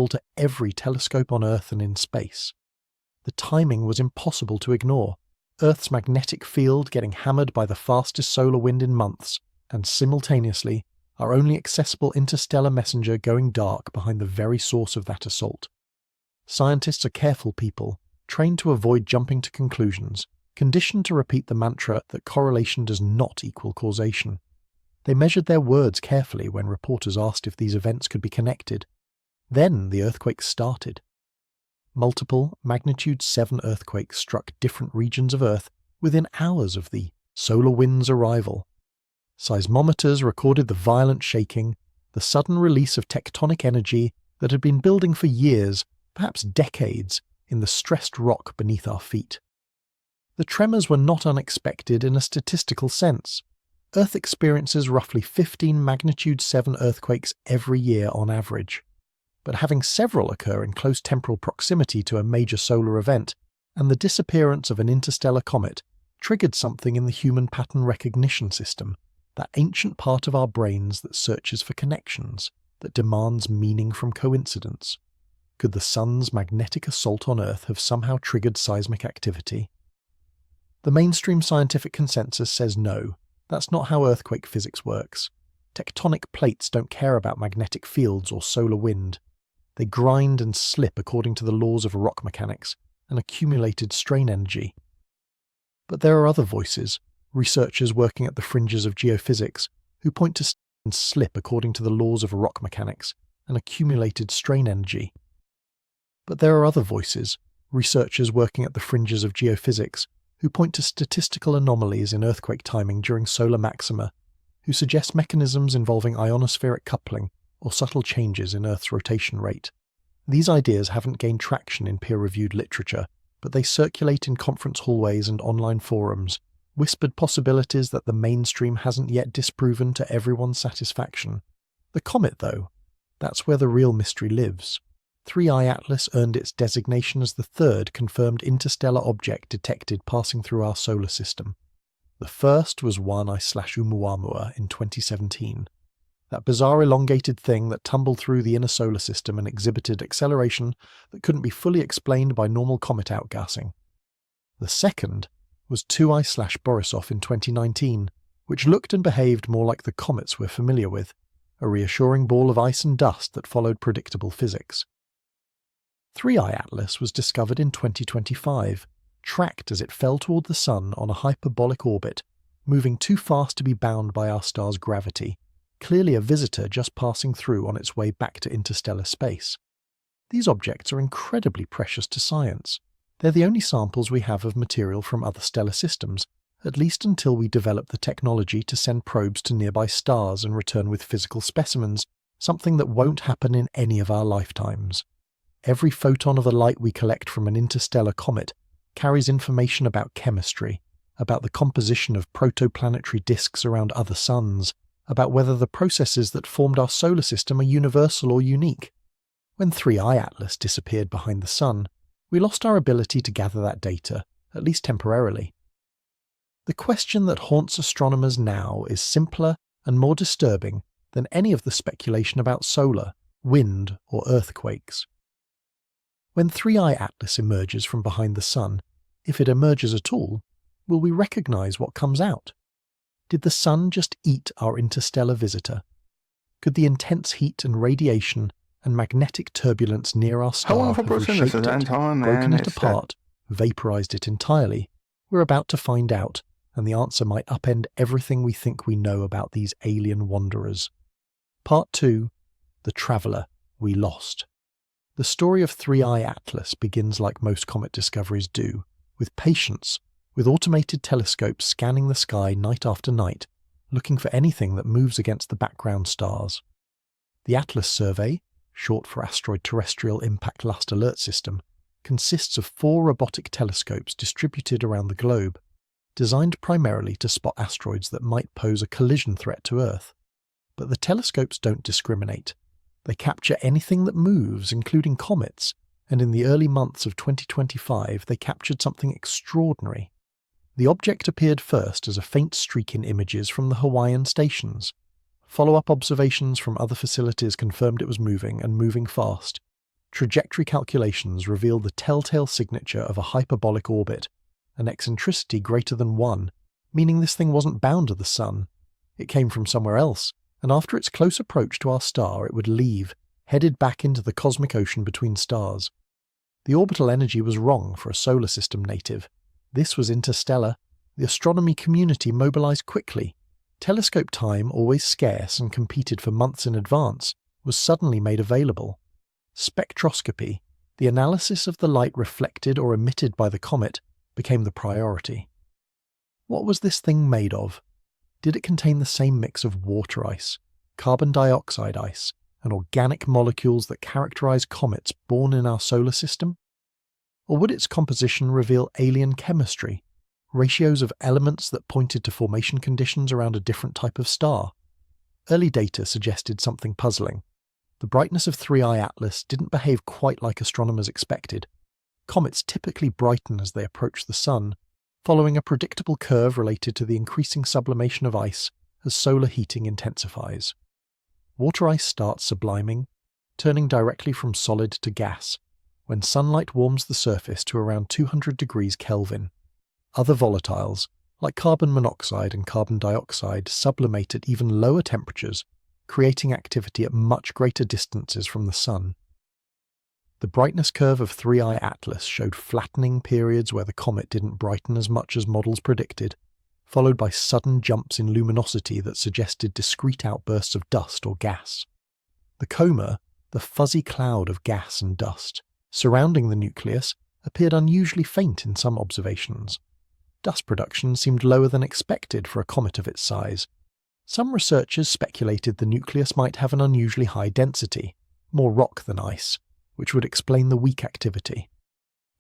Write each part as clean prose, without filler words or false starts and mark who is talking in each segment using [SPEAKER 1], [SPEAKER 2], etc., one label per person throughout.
[SPEAKER 1] to every telescope on Earth and in space. The timing was impossible to ignore. Earth's magnetic field getting hammered by the fastest solar wind in months, and simultaneously, our only accessible interstellar messenger going dark behind the very source of that assault. Scientists are careful people, trained to avoid jumping to conclusions, conditioned to repeat the mantra that correlation does not equal causation. They measured their words carefully when reporters asked if these events could be connected. Then the earthquakes started. Multiple magnitude 7 earthquakes struck different regions of Earth within hours of the solar wind's arrival. Seismometers recorded the violent shaking, the sudden release of tectonic energy that had been building for years, perhaps decades, in the stressed rock beneath our feet. The tremors were not unexpected in a statistical sense. Earth experiences roughly 15 magnitude 7 earthquakes every year on average. But having several occur in close temporal proximity to a major solar event, and the disappearance of an interstellar comet, triggered something in the human pattern recognition system, that ancient part of our brains that searches for connections, that demands meaning from coincidence. Could the sun's magnetic assault on Earth have somehow triggered seismic activity? The mainstream scientific consensus says no, that's not how earthquake physics works. Tectonic plates don't care about magnetic fields or solar wind. They grind and slip according to the laws of rock mechanics and accumulated strain energy. But there are other voices, researchers working at the fringes of geophysics, who point to and slip according to the laws of rock mechanics and accumulated strain energy. But there are other voices, researchers working at the fringes of geophysics, who point to statistical anomalies in earthquake timing during solar maxima, who suggest mechanisms involving ionospheric coupling or subtle changes in Earth's rotation rate. These ideas haven't gained traction in peer-reviewed literature, but they circulate in conference hallways and online forums, whispered possibilities that the mainstream hasn't yet disproven to everyone's satisfaction. The comet, though, that's where the real mystery lives. 3I Atlas earned its designation as the third confirmed interstellar object detected passing through our solar system. The first was 1I/Oumuamua in 2017. That bizarre elongated thing that tumbled through the inner solar system and exhibited acceleration that couldn't be fully explained by normal comet outgassing. The second was 2I/Borisov in 2019, which looked and behaved more like the comets we're familiar with, a reassuring ball of ice and dust that followed predictable physics. 3I Atlas was discovered in 2025, tracked as it fell toward the Sun on a hyperbolic orbit, moving too fast to be bound by our star's gravity, clearly a visitor just passing through on its way back to interstellar space. These objects are incredibly precious to science. They're the only samples we have of material from other stellar systems, at least until we develop the technology to send probes to nearby stars and return with physical specimens, something that won't happen in any of our lifetimes. Every photon of the light we collect from an interstellar comet carries information about chemistry, about the composition of protoplanetary disks around other suns, about whether the processes that formed our solar system are universal or unique. When 3I Atlas disappeared behind the Sun, we lost our ability to gather that data, at least temporarily. The question that haunts astronomers now is simpler and more disturbing than any of the speculation about solar, wind, or earthquakes. When 3I Atlas emerges from behind the Sun, if it emerges at all, will we recognize what comes out? Did the Sun just eat our interstellar visitor? Could the intense heat and radiation and magnetic turbulence near our star have reshaped it, broken it apart, vaporized it entirely? We're about to find out, and the answer might upend everything we think we know about these alien wanderers. Part 2. The Traveller We Lost. The story of 3I Atlas begins like most comet discoveries do, with patience, with automated telescopes scanning the sky night after night, looking for anything that moves against the background stars. The Atlas survey, short for Asteroid Terrestrial Impact Last Alert System, consists of 4 robotic telescopes distributed around the globe, designed primarily to spot asteroids that might pose a collision threat to Earth. But the telescopes don't discriminate. They capture anything that moves, including comets, and in the early months of 2025 they captured something extraordinary. The object appeared first as a faint streak in images from the Hawaiian stations. Follow-up observations from other facilities confirmed it was moving, and moving fast. Trajectory calculations revealed the telltale signature of a hyperbolic orbit, an eccentricity greater than 1, meaning this thing wasn't bound to the Sun. It came from somewhere else, and after its close approach to our star it would leave, headed back into the cosmic ocean between stars. The orbital energy was wrong for a solar system native. This was interstellar. The astronomy community mobilized quickly. Telescope time, always scarce and competed for months in advance, was suddenly made available. Spectroscopy, the analysis of the light reflected or emitted by the comet, became the priority. What was this thing made of? Did it contain the same mix of water ice, carbon dioxide ice, and organic molecules that characterize comets born in our solar system? Or would its composition reveal alien chemistry, ratios of elements that pointed to formation conditions around a different type of star? Early data suggested something puzzling. The brightness of 3I Atlas didn't behave quite like astronomers expected. Comets typically brighten as they approach the Sun, following a predictable curve related to the increasing sublimation of ice as solar heating intensifies. Water ice starts subliming, turning directly from solid to gas, when sunlight warms the surface to around 200 degrees Kelvin. Other volatiles, like carbon monoxide and carbon dioxide, sublimate at even lower temperatures, creating activity at much greater distances from the Sun. The brightness curve of 3I Atlas showed flattening periods where the comet didn't brighten as much as models predicted, followed by sudden jumps in luminosity that suggested discrete outbursts of dust or gas. The coma, the fuzzy cloud of gas and dust surrounding the nucleus, appeared unusually faint in some observations. Dust production seemed lower than expected for a comet of its size. Some researchers speculated the nucleus might have an unusually high density, more rock than ice, which would explain the weak activity.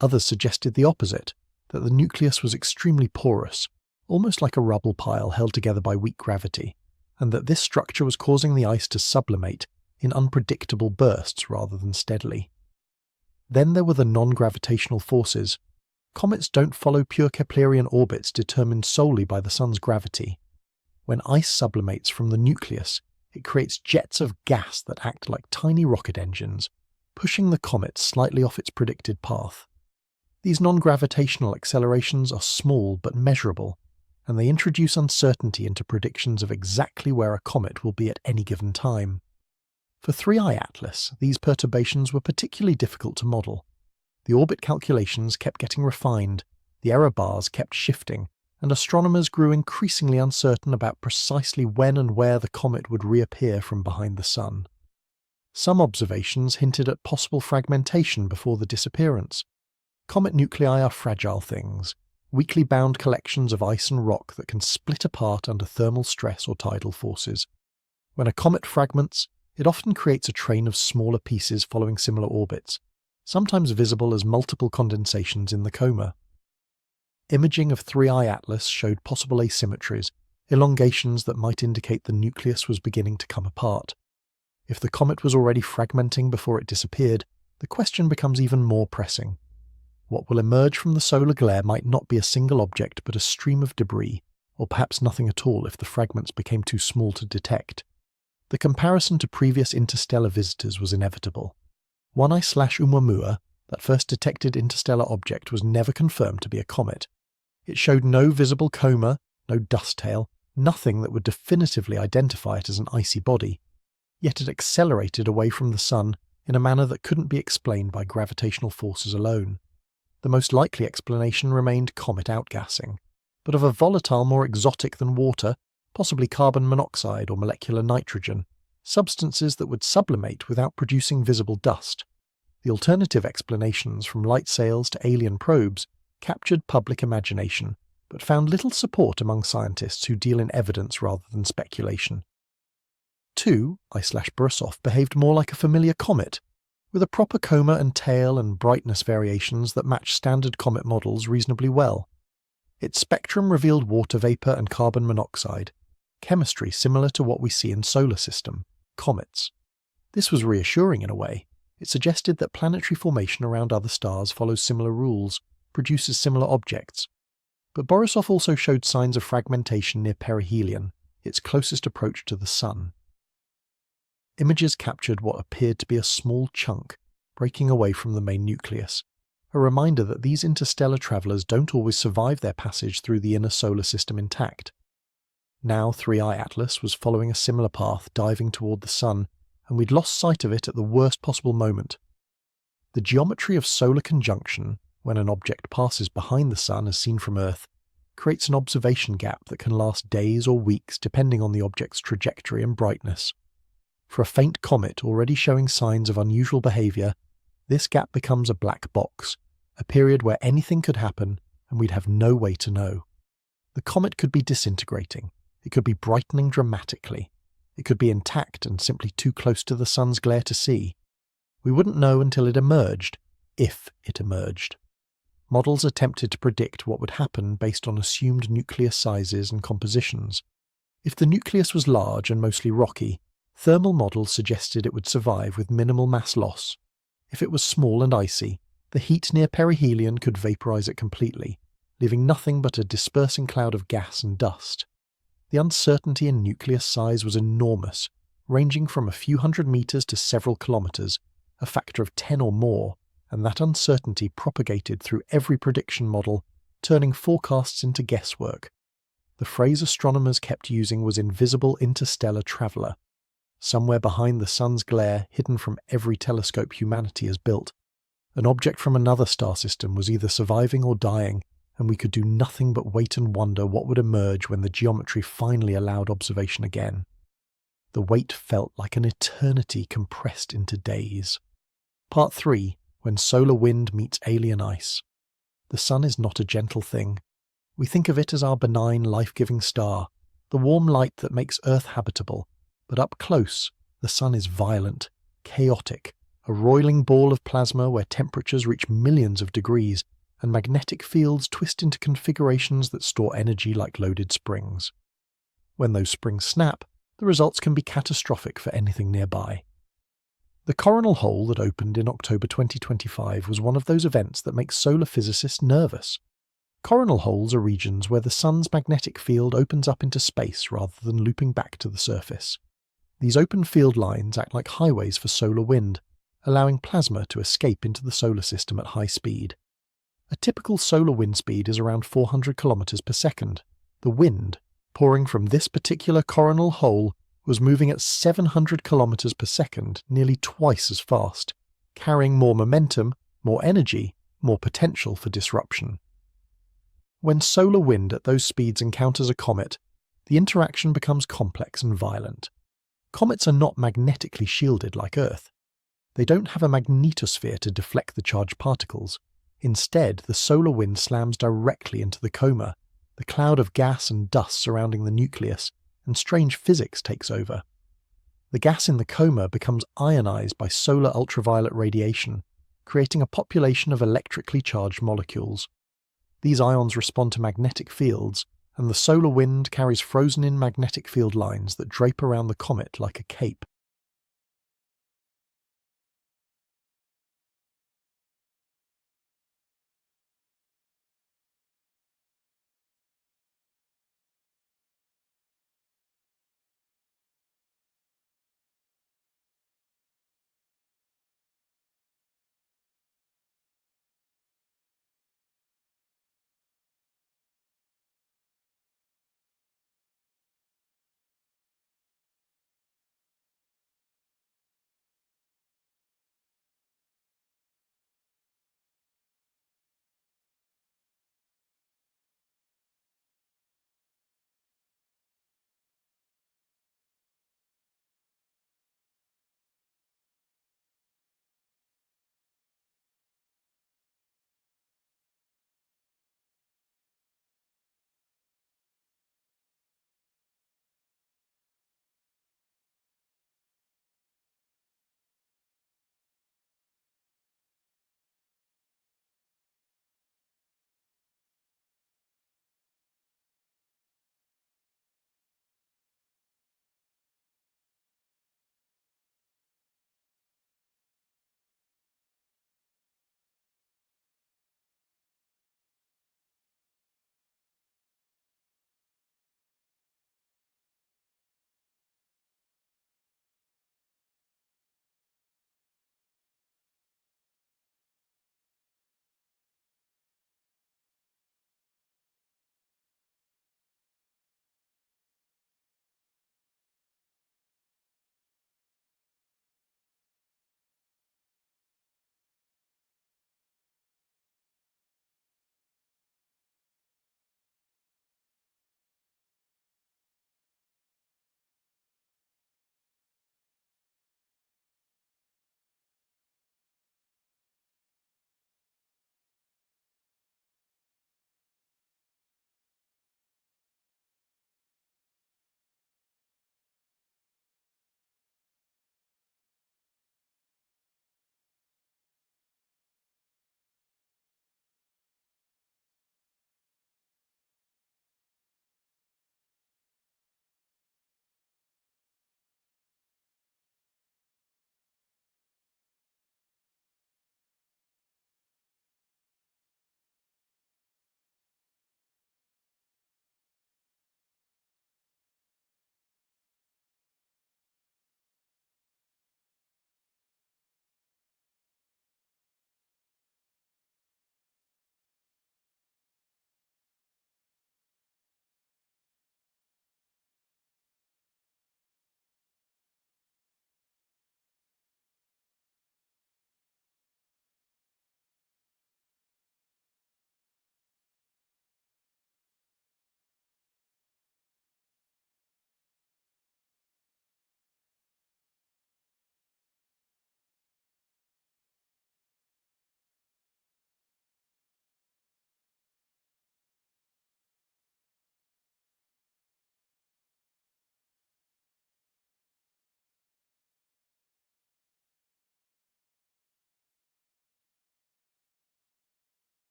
[SPEAKER 1] Others suggested the opposite, that the nucleus was extremely porous, almost like a rubble pile held together by weak gravity, and that this structure was causing the ice to sublimate in unpredictable bursts rather than steadily. Then there were the non-gravitational forces. Comets don't follow pure Keplerian orbits determined solely by the Sun's gravity. When ice sublimates from the nucleus, it creates jets of gas that act like tiny rocket engines, pushing the comet slightly off its predicted path. These non-gravitational accelerations are small but measurable, and they introduce uncertainty into predictions of exactly where a comet will be at any given time. For 3I Atlas, these perturbations were particularly difficult to model. The orbit calculations kept getting refined, the error bars kept shifting, and astronomers grew increasingly uncertain about precisely when and where the comet would reappear from behind the Sun. Some observations hinted at possible fragmentation before the disappearance. Comet nuclei are fragile things, weakly bound collections of ice and rock that can split apart under thermal stress or tidal forces. When a comet fragments, it often creates a train of smaller pieces following similar orbits, sometimes visible as multiple condensations in the coma. Imaging of 3I Atlas showed possible asymmetries, elongations that might indicate the nucleus was beginning to come apart. If the comet was already fragmenting before it disappeared, the question becomes even more pressing. What will emerge from the solar glare might not be a single object but a stream of debris, or perhaps nothing at all if the fragments became too small to detect. The comparison to previous interstellar visitors was inevitable. 1I/Oumuamua, that first detected interstellar object, was never confirmed to be a comet. It showed no visible coma, no dust tail, nothing that would definitively identify it as an icy body. Yet it accelerated away from the Sun in a manner that couldn't be explained by gravitational forces alone. The most likely explanation remained comet outgassing, but of a volatile more exotic than water, possibly carbon monoxide or molecular nitrogen, substances that would sublimate without producing visible dust. The alternative explanations, from light sails to alien probes, captured public imagination, but found little support among scientists who deal in evidence rather than speculation. 2I/Borov9 behaved more like a familiar comet, with a proper coma and tail and brightness variations that match standard comet models reasonably well. Its spectrum revealed water vapor and carbon monoxide, chemistry similar to what we see in solar system, comets. This was reassuring in a way. It suggested that planetary formation around other stars follows similar rules, produces similar objects. But Borov9 also showed signs of fragmentation near perihelion, its closest approach to the Sun. Images captured what appeared to be a small chunk, breaking away from the main nucleus, a reminder that these interstellar travellers don't always survive their passage through the inner solar system intact. Now 3i Atlas was following a similar path, diving toward the Sun, and we'd lost sight of it at the worst possible moment. The geometry of solar conjunction, when an object passes behind the Sun as seen from Earth, creates an observation gap that can last days or weeks depending on the object's trajectory and brightness. For a faint comet already showing signs of unusual behaviour, this gap becomes a black box, a period where anything could happen and we'd have no way to know. The comet could be disintegrating, it could be brightening dramatically, it could be intact and simply too close to the Sun's glare to see. We wouldn't know until it emerged, if it emerged. Models attempted to predict what would happen based on assumed nucleus sizes and compositions. If the nucleus was large and mostly rocky, thermal models suggested it would survive with minimal mass loss. If it was small and icy, the heat near perihelion could vaporize it completely, leaving nothing but a dispersing cloud of gas and dust. The uncertainty in nucleus size was enormous, ranging from a few hundred meters to several kilometers, a factor of 10 or more, and that uncertainty propagated through every prediction model, turning forecasts into guesswork. The phrase astronomers kept using was invisible interstellar traveller. Somewhere behind the Sun's glare, hidden from every telescope humanity has built, an object from another star system was either surviving or dying, and we could do nothing but wait and wonder what would emerge when the geometry finally allowed observation again. The wait felt like an eternity compressed into days. Part 3. When solar wind meets alien ice. The Sun is not a gentle thing. We think of it as our benign, life-giving star, the warm light that makes Earth habitable, but up close, the Sun is violent, chaotic, a roiling ball of plasma where temperatures reach millions of degrees, and magnetic fields twist into configurations that store energy like loaded springs. When those springs snap, the results can be catastrophic for anything nearby. The coronal hole that opened in October 2025 was one of those events that make solar physicists nervous. Coronal holes are regions where the Sun's magnetic field opens up into space rather than looping back to the surface. These open field lines act like highways for solar wind, allowing plasma to escape into the solar system at high speed. A typical solar wind speed is around 400 km per second. The wind, pouring from this particular coronal hole, was moving at 700 km per second, nearly twice as fast, carrying more momentum, more energy, more potential for disruption. When solar wind at those speeds encounters a comet, the interaction becomes complex and violent. Comets are not magnetically shielded like Earth. They don't have a magnetosphere to deflect the charged particles. Instead, the solar wind slams directly into the coma, the cloud of gas and dust surrounding the nucleus, and strange physics takes over. The gas in the coma becomes ionized by solar ultraviolet radiation, creating a population of electrically charged molecules. These ions respond to magnetic fields, and the solar wind carries frozen-in magnetic field lines that drape around the comet like a cape.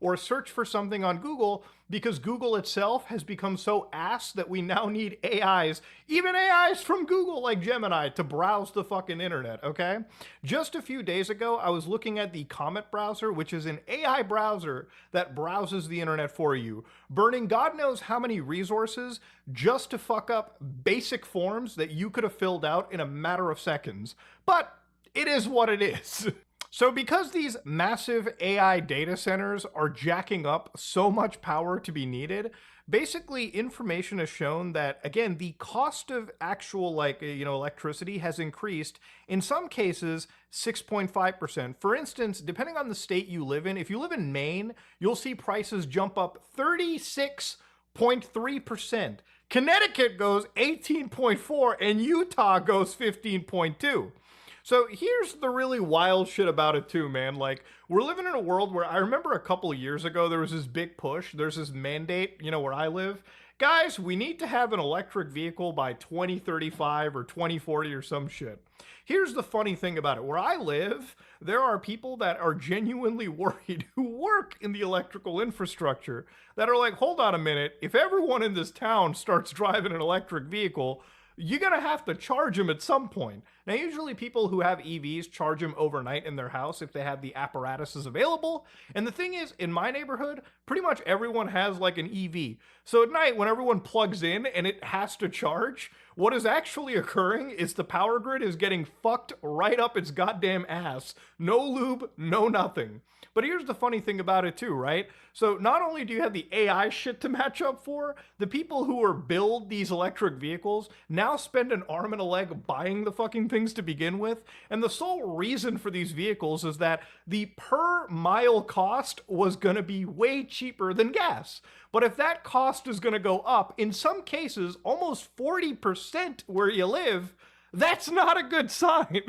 [SPEAKER 2] or search for something on Google, because Google itself has become so ass that we now need AIs, even AIs from Google like Gemini, to browse the fucking internet, okay? Just a few days ago, I was looking at the Comet browser, which is an AI browser that browses the internet for you, burning God knows how many resources just to fuck up basic forms that you could have filled out in a matter of seconds. But it is what it is. So because these massive AI data centers are jacking up so much power to be needed, basically information has shown that, again, the cost of actual electricity has increased, in some cases 6.5%. For instance, depending on the state you live in, if you live in Maine, you'll see prices jump up 36.3%. Connecticut goes 18.4 and Utah goes 15.2. So here's the really wild shit about it too, man. Like, we're living in a world where I remember a couple of years ago, there was this big push. There's this mandate, where I live. Guys, we need to have an electric vehicle by 2035 or 2040 or some shit. Here's the funny thing about it. Where I live, there are people that are genuinely worried who work in the electrical infrastructure that are like, hold on a minute. If everyone in this town starts driving an electric vehicle, you're going to have to charge them at some point. Now, usually people who have EVs charge them overnight in their house if they have the apparatuses available. And the thing is, in my neighborhood, pretty much everyone has like an EV. So at night, when everyone plugs in and it has to charge, what is actually occurring is the power grid is getting fucked right up its goddamn ass. No lube, no nothing. But here's the funny thing about it too, right? So not only do you have the AI shit to match up for, the people who are build these electric vehicles now spend an arm and a leg buying the fucking things to begin with. And the sole reason for these vehicles is that the per mile cost was going to be way cheaper than gas. But if that cost is going to go up, in some cases, almost 40% where you live, that's not a good sign.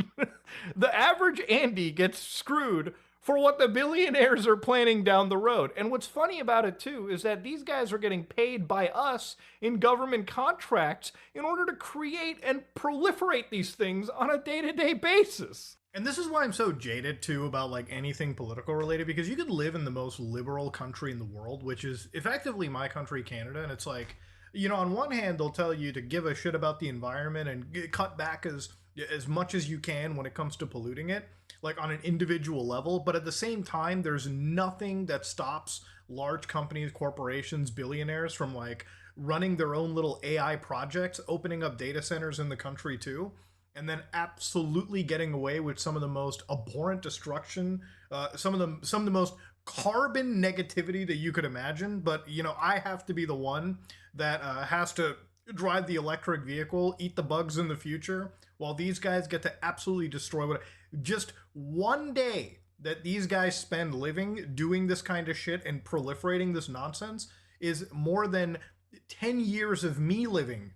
[SPEAKER 2] The average Andy gets screwed for what the billionaires are planning down the road. And what's funny about it too is that these guys are getting paid by us in government contracts in order to create and proliferate these things on a day-to-day basis. And this is why I'm so jaded too about like anything political related, because you could live in the most liberal country in the world, which is effectively my country, Canada, and it's like, on one hand, they'll tell you to give a shit about the environment and cut back as much as you can when it comes to polluting it, like on an individual level. But at the same time, there's nothing that stops large companies, corporations, billionaires from like running their own little AI projects, opening up data centers in the country too, and then absolutely getting away with some of the most abhorrent destruction, some of the most carbon negativity that you could imagine. But I have to be the one that has to drive the electric vehicle, eat the bugs in the future, while these guys get to absolutely destroy what. Just one day that these guys spend living doing this kind of shit and proliferating this nonsense is more than 10 years of me living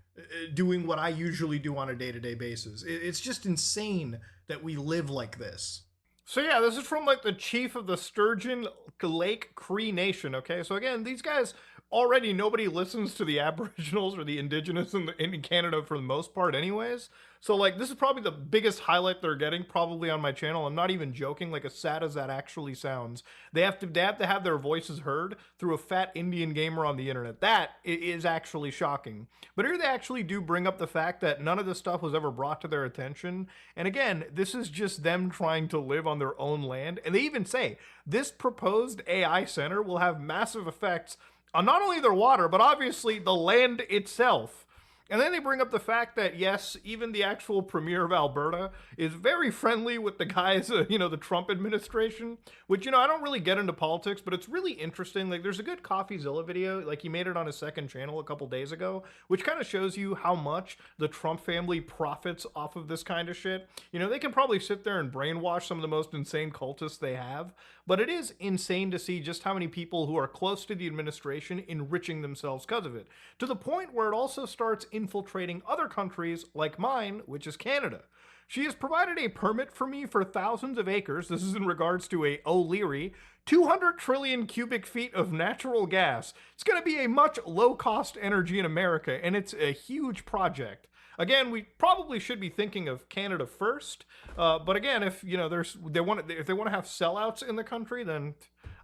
[SPEAKER 2] doing what I usually do on a day-to-day basis. It's just insane that we live like this. So yeah, this is from like the chief of the Sturgeon Lake Cree Nation, okay? So again, these guys, already nobody listens to the Aboriginals or the Indigenous in Canada for the most part anyways. So like, this is probably the biggest highlight they're getting probably on my channel. I'm not even joking, like as sad as that actually sounds. They have to have their voices heard through a fat Indian gamer on the internet. That is actually shocking. But here they actually do bring up the fact that none of this stuff was ever brought to their attention. And again, this is just them trying to live on their own land. And they even say this proposed AI center will have massive effects on not only their water, but obviously the land itself. And then they bring up the fact that, yes, even the actual premier of Alberta is very friendly with the guys, the Trump administration, which, I don't really get into politics, but it's really interesting. Like, there's a good CoffeeZilla video, like he made it on his second channel a couple days ago, which kind of shows you how much the Trump family profits off of this kind of shit. They can probably sit there and brainwash some of the most insane cultists they have, but it is insane to see just how many people who are close to the administration enriching themselves because of it, to the point where it also starts infiltrating other countries like mine, which is Canada. She has provided a permit for me for thousands of acres. This is in regards to a O'Leary, 200 trillion cubic feet of natural gas. It's going to be a much low-cost energy in America, and it's a huge project. Again, we probably should be thinking of Canada first, but again, if they want to have sellouts in the country, then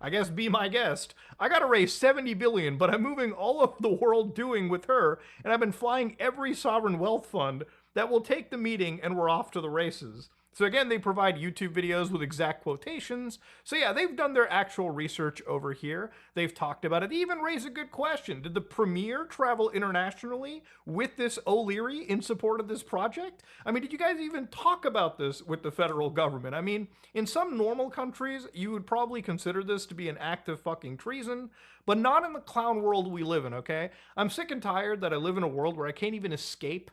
[SPEAKER 2] I guess be my guest. I gotta raise 70 billion, but I'm moving all over the world doing with her, and I've been flying every sovereign wealth fund that will take the meeting, and we're off to the races. So again, they provide YouTube videos with exact quotations. So yeah, they've done their actual research over here. They've talked about it. They even raise a good question. Did the premier travel internationally with this O'Leary in support of this project? I mean, did you guys even talk about this with the federal government? I mean, in some normal countries, you would probably consider this to be an act of fucking treason, but not in the clown world we live in, okay? I'm sick and tired that I live in a world where I can't even escape,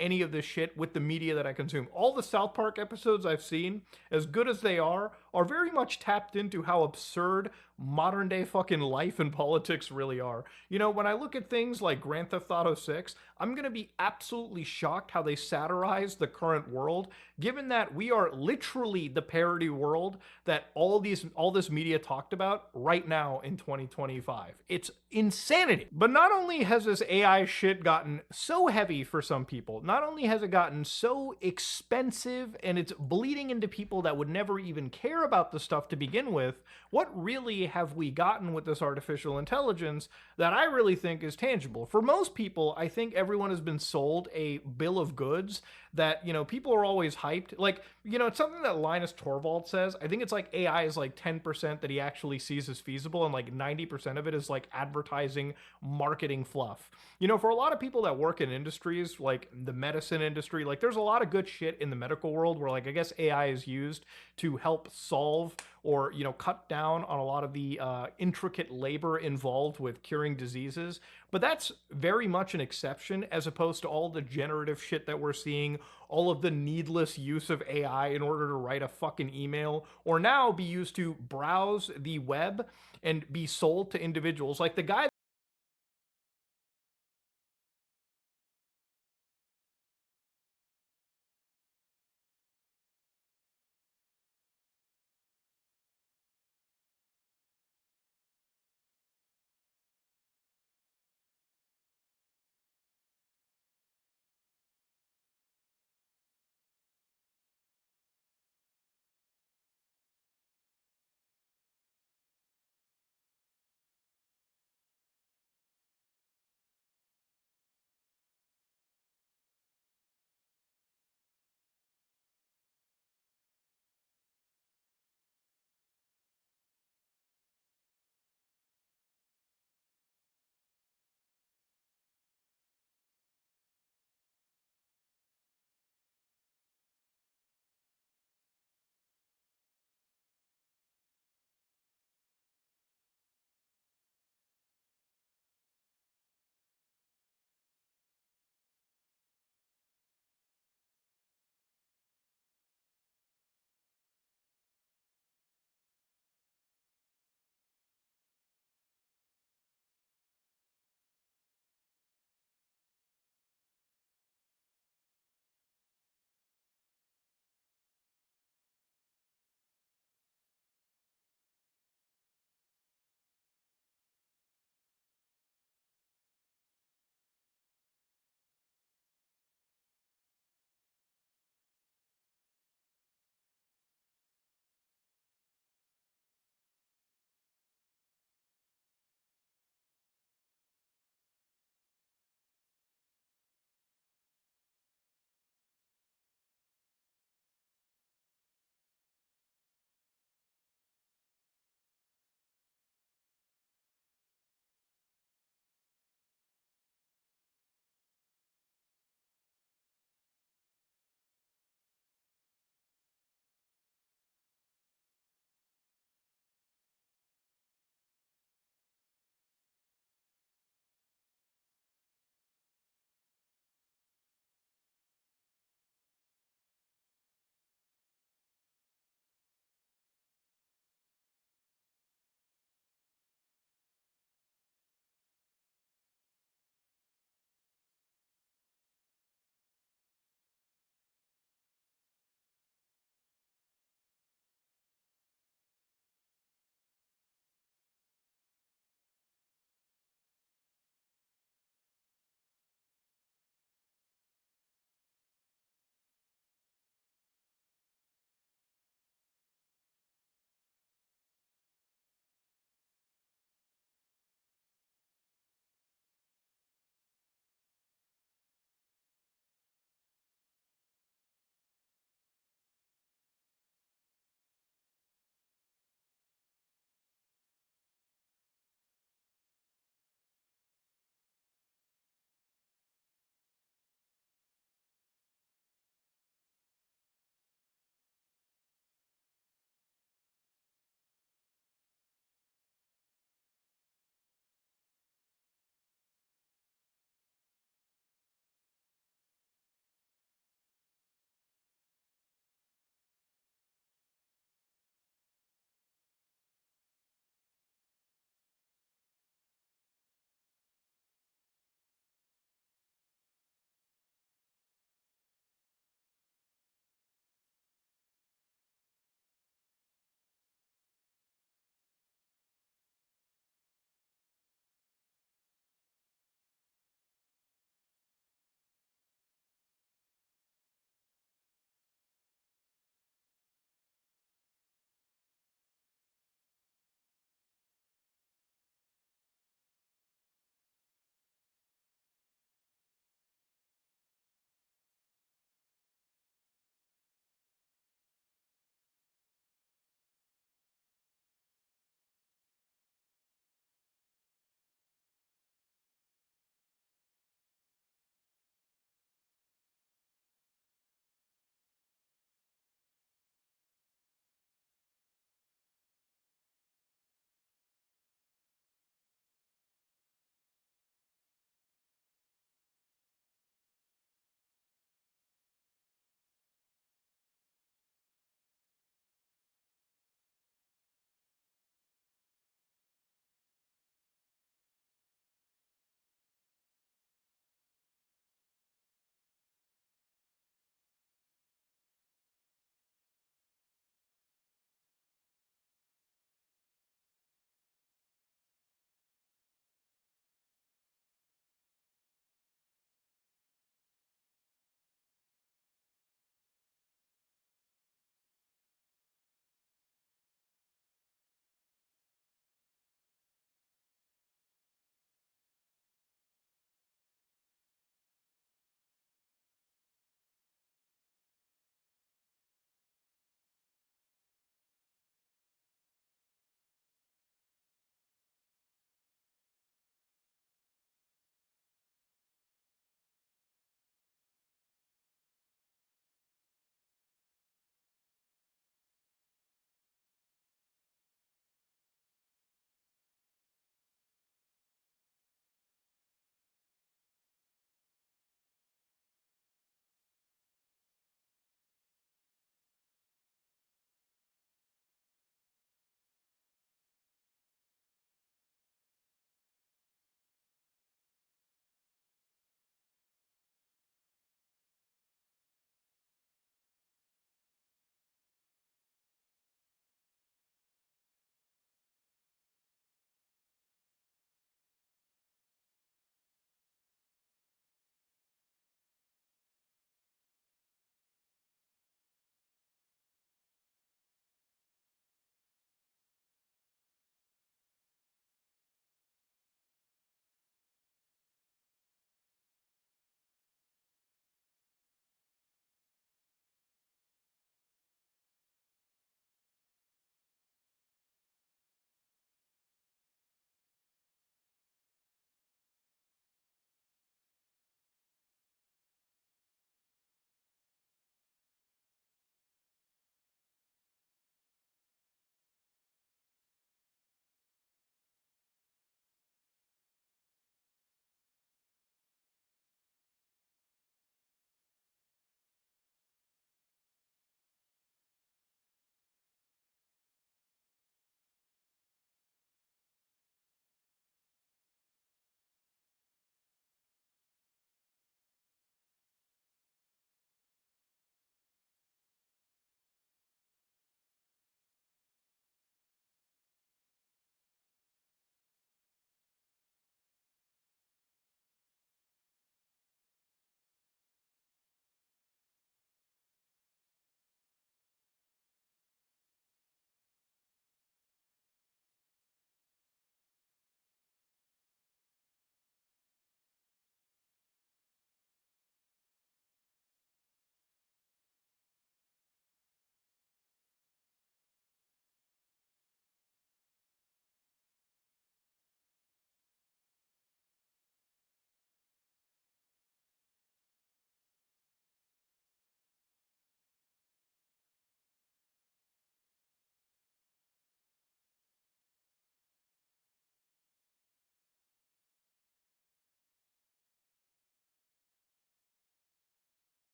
[SPEAKER 2] any of this shit with the media that I consume. All the South Park episodes I've seen, as good as they are very much tapped into how absurd modern day fucking life and politics really are. When I look at things like Grand Theft Auto 6, I'm going to be absolutely shocked how they satirize the current world, given that we are literally the parody world that all this media talked about right now in 2025. It's insanity. But not only has this AI shit gotten so heavy for some people, not only has it gotten so expensive and it's bleeding into people that would never even care about the stuff to begin with, what really have we gotten with this artificial intelligence that I really think is tangible? For most people, I think everyone has been sold a bill of goods that, people are always hyped. Like, it's something that Linus Torvald says. I think it's like AI is like 10% that he actually sees as feasible, and like 90% of it is like advertising, marketing fluff. For a lot of people that work in industries like the medicine industry, like there's a lot of good shit in the medical world where, like, I guess AI is used to help solve or cut down on a lot of the intricate labor involved with curing diseases. But that's very much an exception as opposed to all the generative shit that we're seeing, all of the needless use of AI in order to write a fucking email, or now be used to browse the web and be sold to individuals. Like the guy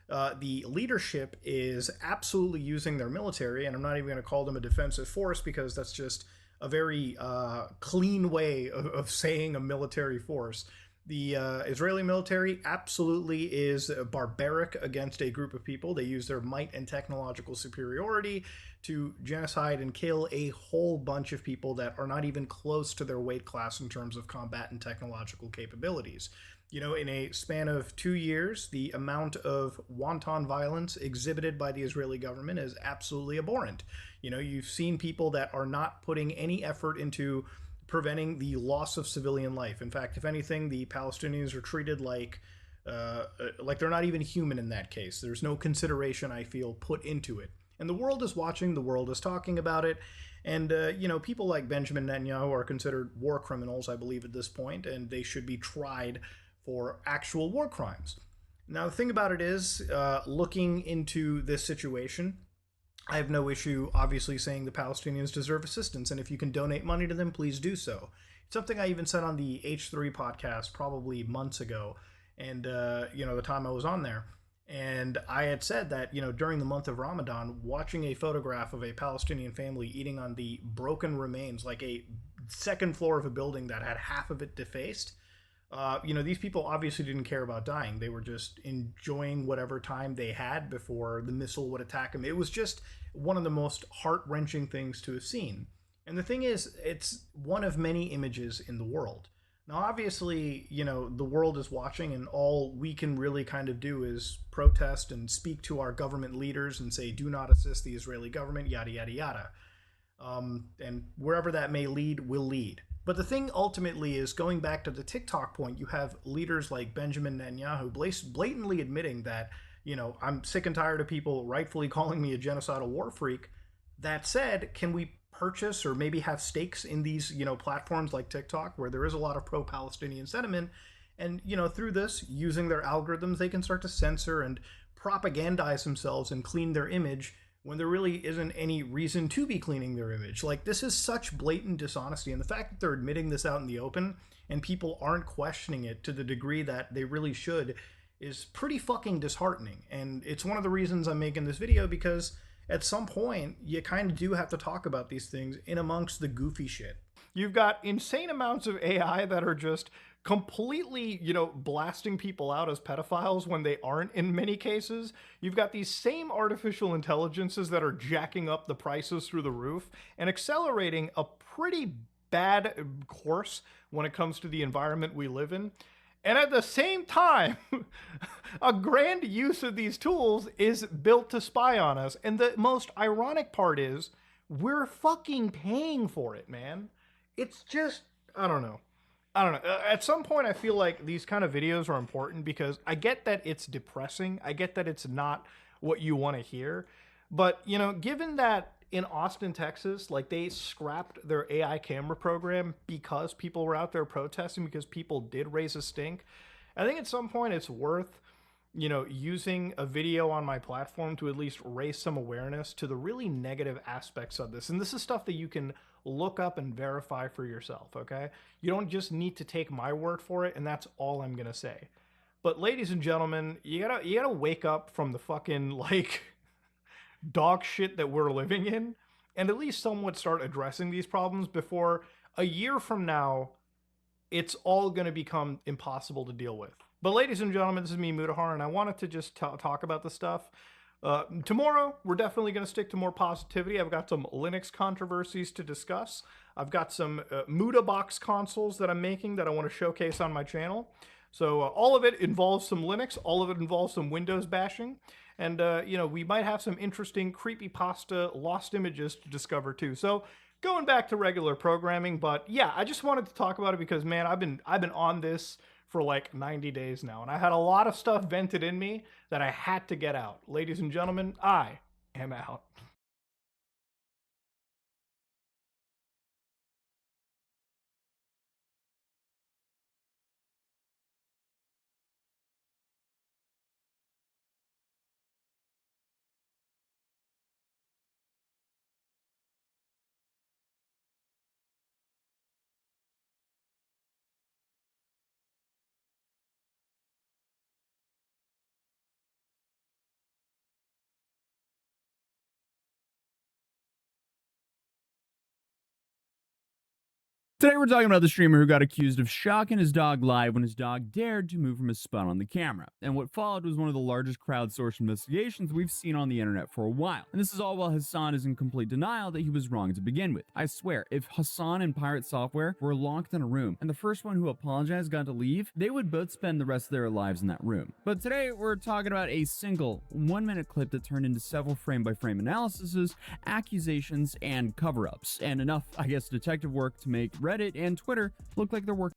[SPEAKER 3] the leadership is absolutely using their military, and I'm not even going to call them a defensive force because that's just a very clean way of saying a military force. The Israeli military absolutely is barbaric against a group of people. They use their might and technological superiority to genocide and kill a whole bunch of people that are not even close to their weight class in terms of combat and technological capabilities. You know, in a span of 2 years, the amount of wanton violence exhibited by the Israeli government is absolutely abhorrent. You know, you've seen people that are not putting any effort into preventing the loss of civilian life. In fact, if anything, the Palestinians are treated like they're not even human in that case. There's no consideration, I feel, put into it. And the world is watching, the world is talking about it. And, you know, people like Benjamin Netanyahu are considered war criminals, I believe, at this point, and they should be tried for actual war crimes. Now, the thing about it is, looking into this situation, I have no issue, obviously, saying the Palestinians deserve assistance, and if you can donate money to them, please do so. It's something I even said on the H3 podcast probably months ago, and, you know, the time I was on there. And I had said that, you know, during the month of Ramadan, watching a photograph of a Palestinian family eating on the broken remains, like a second floor of a building that had half of it defaced, you know, these people obviously didn't care about dying. They were just enjoying whatever time they had before the missile would attack them. It was just one of the most heart wrenching things to have seen. And the thing is, it's one of many images in the world. Now, obviously, you know, the world is watching, and all we can really kind of do is protest and speak to our government leaders and say, do not assist the Israeli government, yada, yada, yada. And wherever that may lead, will lead. But the thing ultimately is, going back to the TikTok point, you have leaders like Benjamin Netanyahu blatantly admitting that, you know, I'm sick and tired of people rightfully calling me a genocidal war freak. That said, can we purchase or maybe have stakes in these, you know, platforms like TikTok where there is a lot of pro-Palestinian sentiment? And, you know, through this, using their algorithms, they can start to censor and propagandize themselves and clean their image when there really isn't any reason to be cleaning their image. Like, this is such blatant dishonesty, and the fact that they're admitting this out in the open and people aren't questioning it to the degree that they really should is pretty fucking disheartening. And it's one of the reasons I'm making this video, because at some point you kind of do have to talk about these things in amongst the goofy shit.
[SPEAKER 2] You've got insane amounts of AI that are just completely, you know, blasting people out as pedophiles when they aren't in many cases. You've got these same artificial intelligences that are jacking up the prices through the roof and accelerating a pretty bad course when it comes to the environment we live in. And at the same time, a grand use of these tools is built to spy on us. And the most ironic part is, we're fucking paying for it, man. It's just, I don't know. At some point, I feel like these kind of videos are important because I get that it's depressing. I get that it's not what you want to hear. But, you know, given that in Austin, Texas, like, they scrapped their AI camera program because people were out there protesting, because people did raise a stink, I think at some point it's worth, you know, using a video on my platform to at least raise some awareness to the really negative aspects of this. And this is stuff that you can look up and verify for yourself, okay? You don't just need to take my word for it, and that's all I'm gonna say. But ladies and gentlemen, you gotta wake up from the fucking, like, dog shit that we're living in, and at least somewhat start addressing these problems before a year from now it's all going to become impossible to deal with. But ladies and gentlemen, this is me, Mudahar, and I wanted to just talk about this stuff. Tomorrow, we're definitely going to stick to more positivity. I've got some Linux controversies to discuss. I've got some Mudabox consoles that I'm making that I want to showcase on my channel. So all of it involves some Linux, all of it involves some Windows bashing, and you know, we might have some interesting creepypasta lost images to discover too. So going back to regular programming, but yeah, I just wanted to talk about it because, man, I've been on this for like 90 days now, and I had a lot of stuff vented in me that I had to get out. Ladies and gentlemen, I am out.
[SPEAKER 4] Today we're talking about the streamer who got accused of shocking his dog live when his dog dared to move from his spot on the camera. And what followed was one of the largest crowdsourced investigations we've seen on the internet for a while. And this is all while Hassan is in complete denial that he was wrong to begin with. I swear, if Hassan and Pirate Software were locked in a room and the first one who apologized got to leave, they would both spend the rest of their lives in that room. But today we're talking about a single 1-minute clip that turned into several frame-by-frame analyses, accusations, and cover-ups. And enough, I guess, detective work to make Reddit and Twitter look like they're working